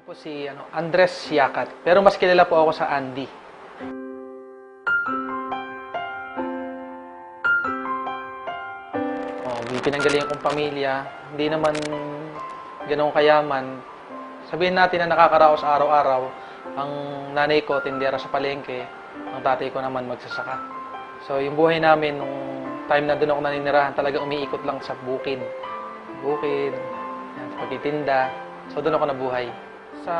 po si Andres Yakat, pero mas kilala po ako sa Andy. May pinanggalingan kong pamilya, hindi naman ganoong kayaman. Sabihin natin na nakakaraos araw-araw, ang nanay ko tindera sa palengke, ang tatay ko naman magsasaka. So yung buhay namin nung time na doon ako naninirahan, talaga umiikot lang sa bukid. Bukid, yan, pagtitinda. So doon ako nabuhay. Sa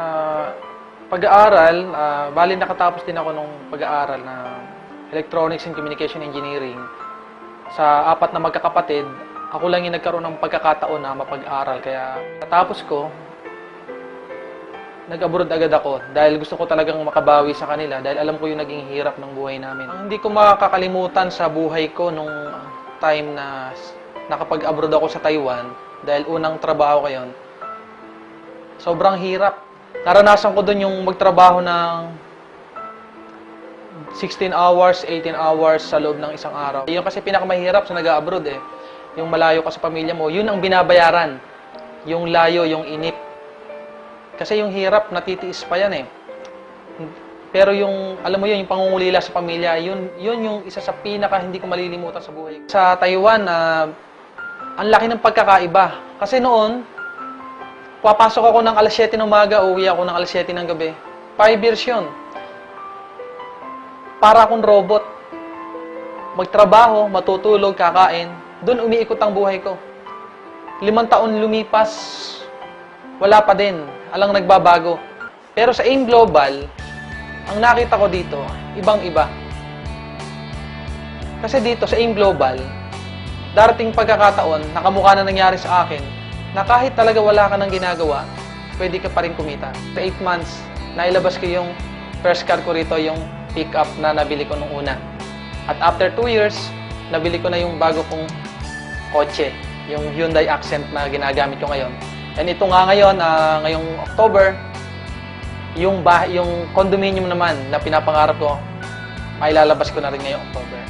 pag-aaral, bali nakatapos din ako nung pag-aaral na Electronics and Communication Engineering. Sa 4 na magkakapatid, ako lang yung nagkaroon ng pagkakataon na mapag-aral. Kaya natapos ko, nag-abroad agad ako dahil gusto ko talagang makabawi sa kanila dahil alam ko yung naging hirap ng buhay namin. Ang hindi ko makakalimutan sa buhay ko nung time na nakapag-abroad ako sa Taiwan dahil unang trabaho ko yun, sobrang hirap. Naranasan ko doon yung magtrabaho ng 16 hours, 18 hours sa loob ng isang araw. Yun kasi pinakamahirap sa nag-abroad eh. Yung malayo ka sa pamilya mo, yun ang binabayaran. Yung layo, yung inip. Kasi yung hirap, natitiis pa yan eh. Pero yung, alam mo yun, yung pangungulila sa pamilya, yun yung isa sa pinaka hindi ko malilimutan sa buhay. Sa Taiwan, ang laki ng pagkakaiba. Kasi noon, papasok ako ng alas 7 ng umaga, uwi ako ng alas 7 ng gabi. 5 years yun. Para akong robot. Magtrabaho, matutulog, kakain. Doon umiikot ang buhay ko. 5 taon lumipas, wala pa din. Alang nagbabago. Pero sa AIM Global, ang nakita ko dito, ibang-iba. Kasi dito sa AIM Global, darating pagkakataon, nakamukha na nangyari sa akin, na kahit talaga wala ka ng ginagawa, pwede ka pa rin kumita. Sa 8 months, nailabas ko yung first car ko rito, yung pick-up na nabili ko nung una. At after 2 years, nabili ko na yung bago kong kotse, yung Hyundai Accent na ginagamit ko ngayon. And ito nga ngayon, ngayong October, yung condominium naman na pinapangarap ko, mailalabas ko na rin ngayong October.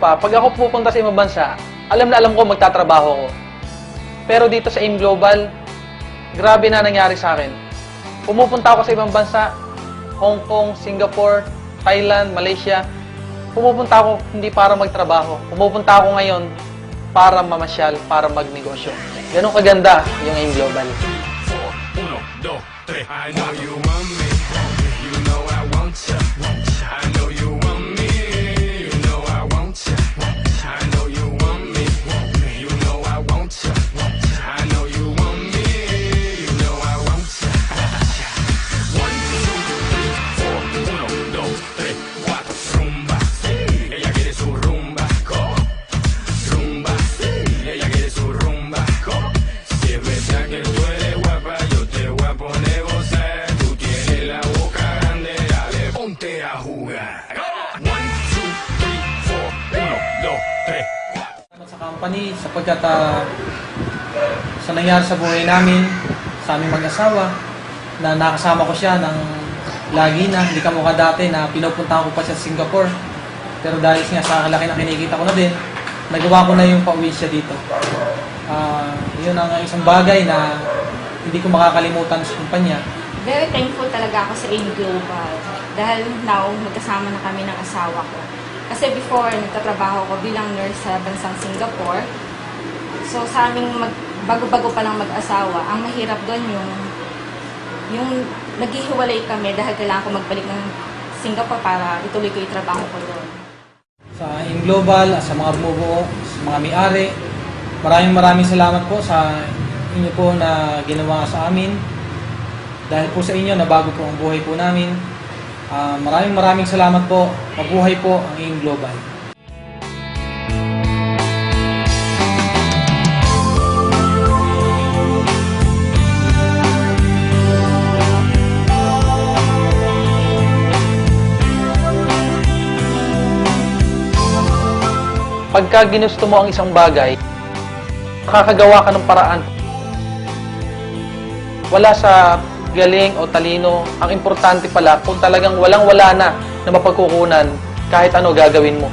Pag ako pupunta sa ibang bansa, alam na alam ko magtatrabaho ko. Pero dito sa AIM Global, grabe na nangyari sa akin. Pumupunta ako sa ibang bansa, Hong Kong, Singapore, Thailand, Malaysia. Pumupunta ako hindi para magtrabaho. Pumupunta ako ngayon para mamasyal, para magnegosyo. Ganun kaganda yung AIM Global. 1, 2, 3. I know you want me. You know I want you. I know you want me. You know I want you. I know you want me. You know I want you. I know you want me. You know I want you. 1, 2, 3, 4. 1, 2, 3, 4. Rumba. Ella quiere su rumba. Rumba. Ella quiere su rumba. Si es verdad que tú eres guapa, yo te voy a poner a gozar. Tú tienes la boca grande, dale, ponte a jugar. 1, 2, 3, 4. 1, 2, 3, 4. Salamat sa company sapagkat sa nangyari sa buhay namin, sa aming mag-asawa, na nakasama ko siya ng lagi na, hindi ka mukha dati na pinupuntahan ko pa siya sa Singapore. Pero dahil nga sa laki na kinikita ko na din, nagawa ko na yung pauwi siya dito. Yun ang isang bagay na hindi ko makakalimutan sa kumpanya. Very thankful talaga ako sa AIM Global dahil now magkasama na kami ng asawa ko. Kasi before, nagtatrabaho ko bilang nurse sa bansang Singapore. So sa aming bago-bago pa lang mag-asawa, ang mahirap doon yung naghihiwalay kami dahil kailangan ko magbalik ng Singapore para ituloy ko yung trabaho ko doon. Sa AIM Global, sa mga bumubuo, sa mga may-ari, maraming salamat po sa inyo po na ginawa sa amin. Dahil po sa inyo, nabago po ang buhay po namin. Maraming salamat po. Mabuhay po ang AIM Global. Pagka ginusto mo ang isang bagay, makakagawa ka ng paraan. Wala sa galing o talino, ang importante pala kung talagang walang-wala na mapagkukunan kahit ano gagawin mo.